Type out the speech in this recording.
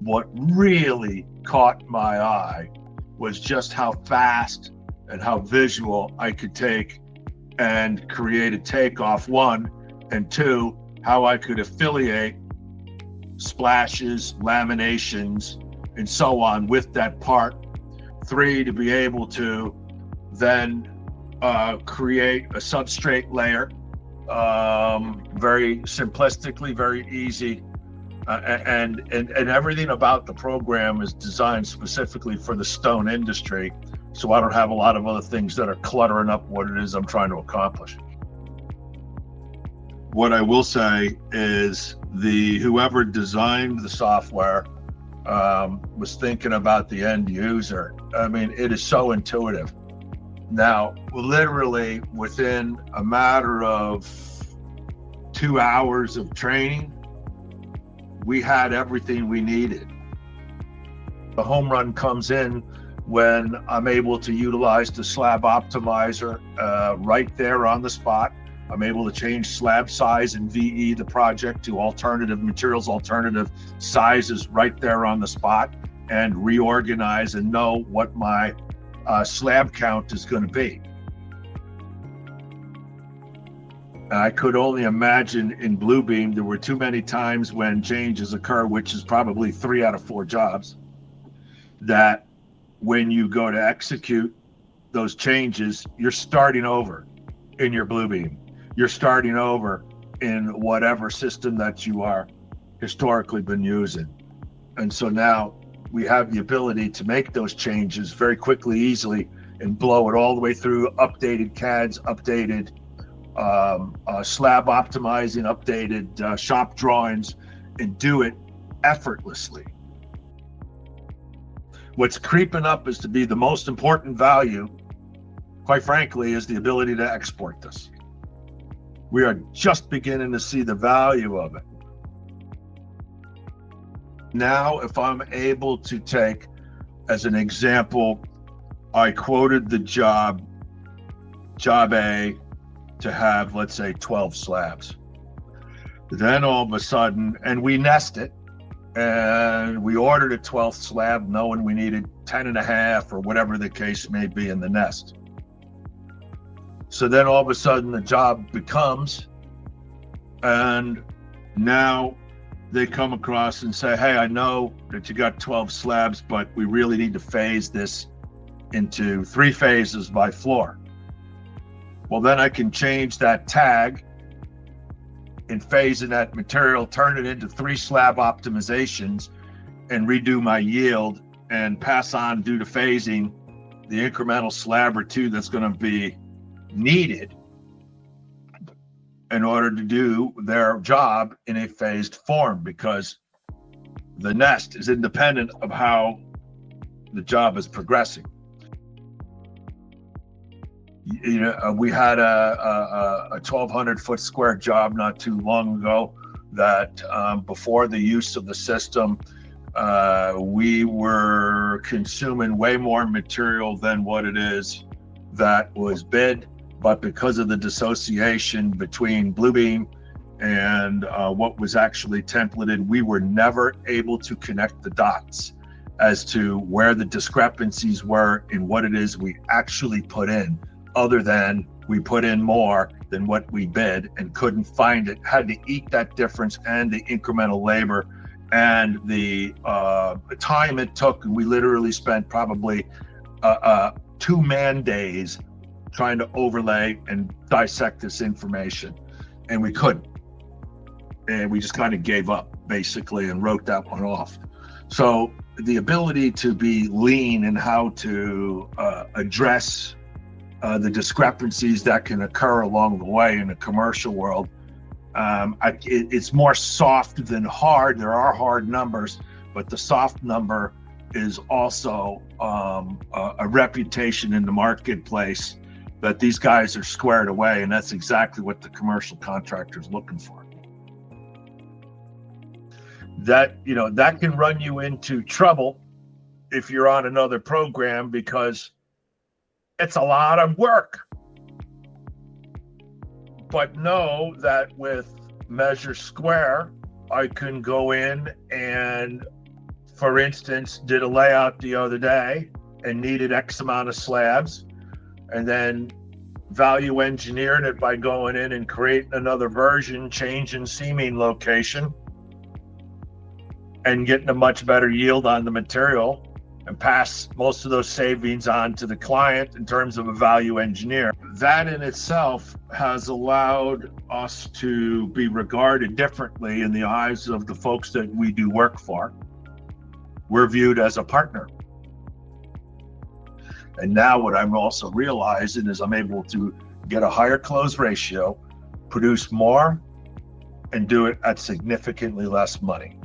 what really caught my eye was just how fast and how visual I could take and create a takeoff, one, and two, how I could affiliate splashes, laminations, and so on with that part. Three, to be able to then create a substrate layer, very simplistically, very easy, and everything about the program is designed specifically for the stone industry, so I don't have a lot of other things that are cluttering up what it is I'm trying to accomplish. What I will say is whoever designed the software was thinking about the end user. I mean, it is so intuitive. Now, literally within a matter of 2 hours of training, we had everything we needed. The home run comes in when I'm able to utilize the Slab Optimizer right there on the spot. I'm able to change slab size and VE the project to alternative materials, alternative sizes right there on the spot, and reorganize and know what my slab count is going to be. I could only imagine in Bluebeam there were too many times when changes occur, which is probably 3 out of 4 jobs, that when you go to execute those changes, you're starting over in your Bluebeam. You're starting over in whatever system that you are historically been using. And so now we have the ability to make those changes very quickly, easily, and blow it all the way through updated CADs, updated slab optimizing, updated shop drawings, and do it effortlessly. What's creeping up is to be the most important value, quite frankly, is the ability to export this. We are just beginning to see the value of it. Now, if I'm able to take, as an example, I quoted the job A to have, let's say, 12 slabs. Then all of a sudden, and we nest it, and we ordered a 12th slab knowing we needed 10 and a half or whatever the case may be in the nest. So then all of a sudden the job becomes, and now they come across and say, hey, I know that you got 12 slabs, but we really need to phase this into 3 phases by floor. Well, then I can change that tag and phase in that material, turn it into 3 slab optimizations, and redo my yield and pass on, due to phasing, the incremental slab or 2 that's going to be needed in order to do their job in a phased form, because the nest is independent of how the job is progressing. You know, we had a 1,200 foot square job not too long ago that before the use of the system, we were consuming way more material than what it is that was bid. But because of the dissociation between Bluebeam and what was actually templated, we were never able to connect the dots as to where the discrepancies were in what it is we actually put in, other than we put in more than what we bid and couldn't find it, had to eat that difference and the incremental labor and the time it took. And we literally spent probably 2 man days trying to overlay and dissect this information, and we couldn't. And we just kind of gave up, basically, and wrote that one off. So the ability to be lean in how to address the discrepancies that can occur along the way in the commercial world, it's more soft than hard. There are hard numbers, but the soft number is also a reputation in the marketplace that these guys are squared away, and that's exactly what the commercial contractor's looking for. That, you know, that can run you into trouble if you're on another program, because it's a lot of work. But know that with MeasureSquare, I can go in and for instance, did a layout the other day and needed X amount of slabs, and then value engineered it by going in and creating another version, changing seaming location, and getting a much better yield on the material, and pass most of those savings on to the client in terms of a value engineer. That in itself has allowed us to be regarded differently in the eyes of the folks that we do work for. We're viewed as a partner. And now what I'm also realizing is I'm able to get a higher close ratio, produce more, and do it at significantly less money.